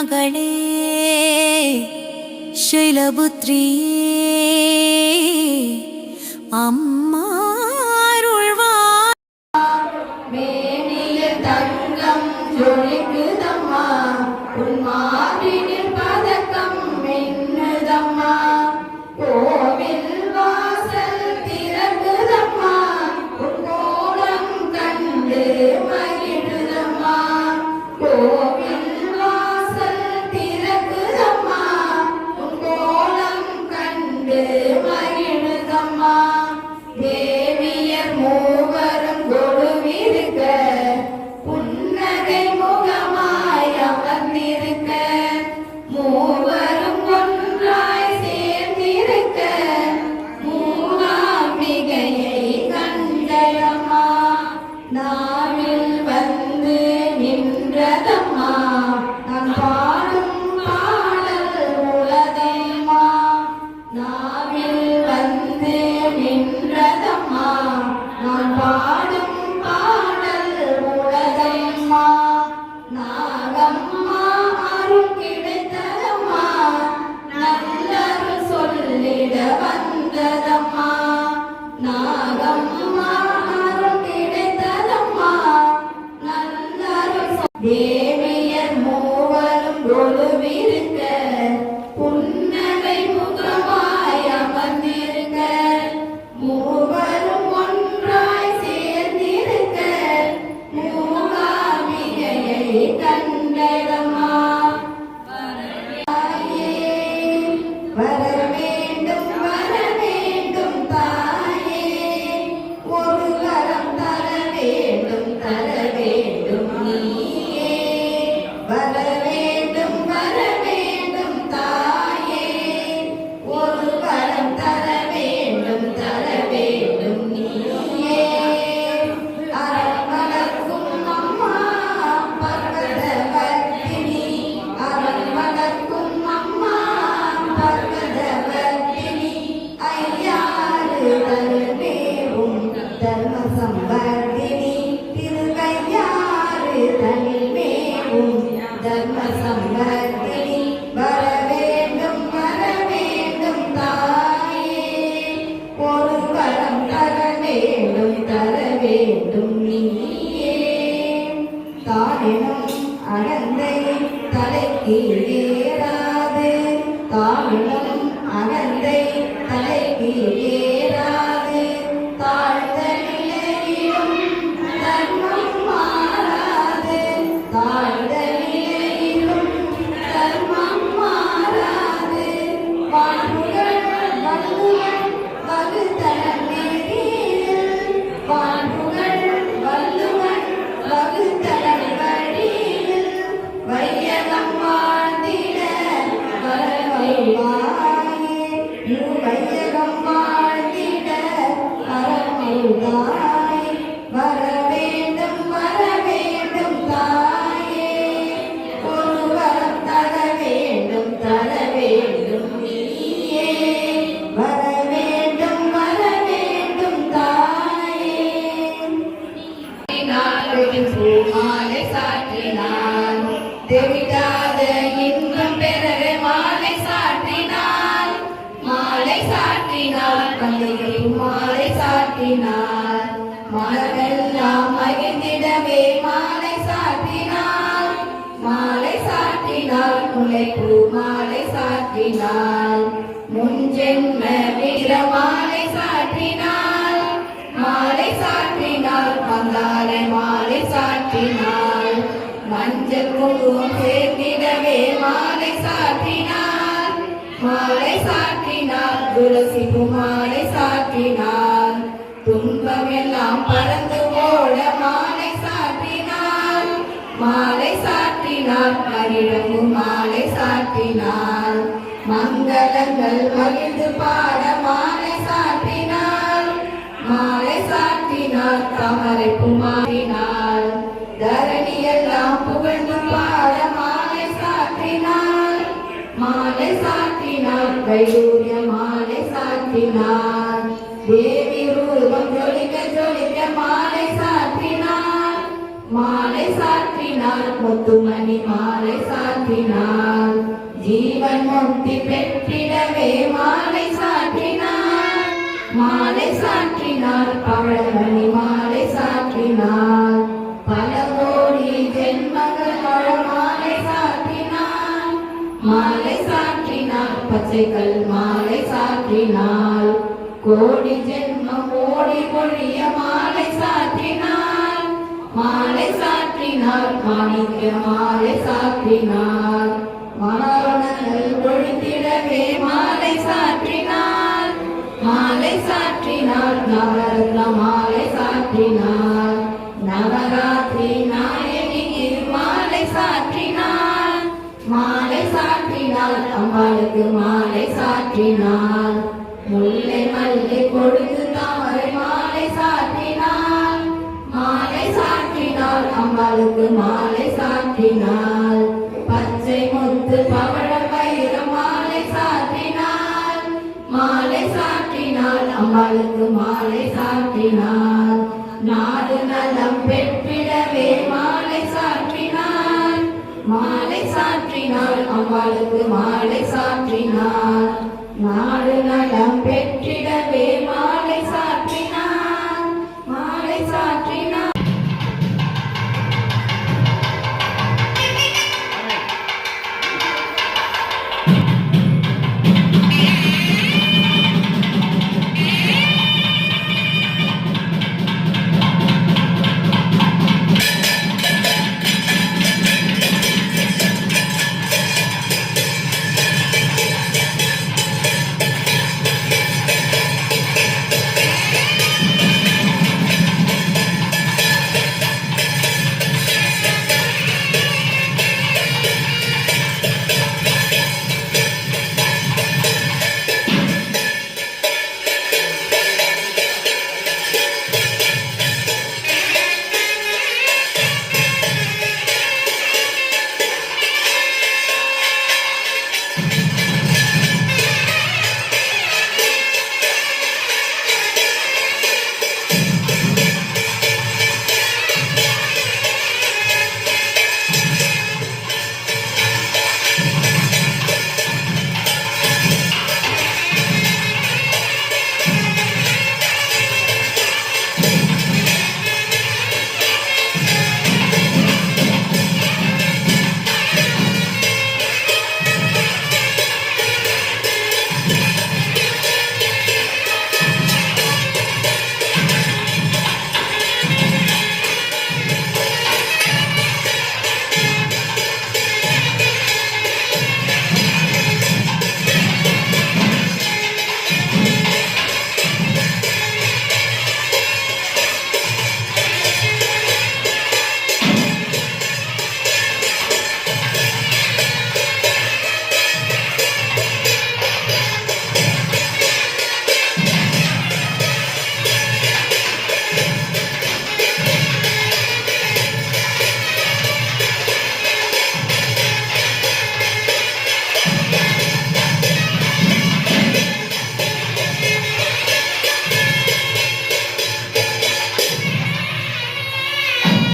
மகளே शैलपुत्री अम्मा மேனிய தங்கம் ஜொலிக்குதம்மா உன் மார்பினில் பதக்கம் மின்னுதம்மா கோவில் வாசல் திறக்குதம்மா உன் கோலம் கண்டு மகிழுதம்மா கோவில் வாசல் திறக்குதம்மா உன் கோலம் கண்டு மகிழுதம்மா தேவியர் மூவரும் கொலுவிருக்க புன்னகை முகமாய் அமர்ந்திருக்க மூவரும் ஒன்றாய் சேர்ந்திருக்க மூகாம்பிகையை கண்டயம்மா நாவில் வந்து நின்றதம்மா நான் பாடும் பாடல் உலகைமா நாவில் வந்து நின்றதம்மா நான் பாடும் பாடல் உலகைமா நாகம்மா அருள் கிடைத்ததம்மா நல்லருள் சொல்லிட வந்ததம்மா நாகம்மா அருள் கிடைத்ததம்மா நல்லருள் தேவியர் மூவரும் கொலுவிருக்க புன்னகை முகமாய் அமர்ந்திருக்க மூவரும் ஒன்றாய் சேர்ந்திருக்க மூகாம்பிகையை கண்டதம்மா வர வேண்டும் தாயே ஒரு கரம் தர வேண்டும் நீயே வர வேண்டும் தாயே ஒரு கரம் தர வேண்டும் நீயே அரண்மலர்க்கும் அம்மா பர்வதவர்த்தினி அரண்மலர்க்கும் அம்மா பர்வதவர்த்தினி ஐயாறு தருமேவும் தர்ம சம்பர்த்தினி திருக்கையாறு தனிமேவும் தர்ம சம்பர்த்தினி வர வேண்டும் தாயே ஒரு வரம் தர வேண்டும் நீயே தானினும் அகந்தை தலைக்கு ஏறாது தானினும் அகந்தை தலைக்கு ஏறாது தாழ்ந்த நிலையிலும் தர்மம் மாறாது தாழ்ந்த நிலையிலும் தர்மம் மாறாது பாண்டுகள் வள்ளுவன் வகுத்தனம் நெறியில் பாண்டுகள் வள்ளுவன் வகுத்தனம் வழியில் வையகம் வாழ்ந்திட வரவைவாயே வையகம் வாழ்ந்திட வரவைவாய் வர வேண்டும் தாயே ஒரு வரம் தர வேண்டும் நீயே வர வேண்டும் தாயே பூமாலை சாற்றினான் தெவிடாத இன்பம் பெறவே மாலை சாற்றினான் பள்ளிகள் பூமாலை சாற்றினான் மலரெல்லாம் மகிழ்ந்திடவே மாலை சாற்றினான் முல்லை பூமாலை சாற்றினான் முன்ஜென்ம வீர மாலை சாற்றினான் பந்தாலை மாலை சாற்றினாள் மஞ்சள் குங்குமம் சேர்த்திடவே மாலை சாற்றினாள் துளசி பூமாலை சாற்றினாள் துன்பம் எல்லாம் பறந்து ஓட மாலை சாற்றினாள் மகிழம்பு மாலை சாற்றினாள் மங்களங்கள் மகிழ்ந்து பாட மாலை சாற்றினாள் தாமரை பூமாறினாள் தரணியெல்லாம் புகழ்ந்து பாட மாலை சாற்றினாள் வைடூரிய மாலை சாற்றினாள் தேவி ரூபம் ஜொலிக்க மாலை சாற்றினாள் முத்துமணி மாலை சாற்றினாள் ஜீவன் முக்தி பெற்றிடவே மாலை சாற்றினாள் மாலை சாற்றினாள் பவளமணி மாலை சாற்றினாள் பல கோடி ஜென்மங்கள் வாழ மாலை சாற்றினாள் மாலை சாற்றினாள் பச்சைகள் மாலை சாற்றினாள் கோடி ஜென்மம் ஓடி ஒழிய மாலை சாற்றினாள் மாலை சாற்றினாள் மாணிக்க மாலை சாற்றினாள் மரணங்கள் ஒழித்திடவே மாலை சாற்றினாள் மாலை சாற்றினாள் நவரத்ன மாலை சாற்றினாள் நவராத்திரி நாயகிக்கு மாலை சாற்றினாள் மாலை சாற்றினாள் அம்பாளுக்கு மாலை சாற்றினாள் முல்லை மல்லை கொடுத்து தாமரை மாலை சாற்றினாள் மாலை சாற்றினாள் அம்பாளுக்கு மாலை சாற்றினாள் பச்சை முத்து பவள வைரம் மாலை சாற்றினாள் மாலை சாற்றினாள் அம்பாளுக்கு மாலை சாற்றினாள் நாடு நலம் பெற்றிடவே மாலை சாற்றினாள் மாலை சாற்றினாள் அம்பாளுக்கு மாலை சாற்றினாள் நாடு நலம் பெற்றிடவே மாலை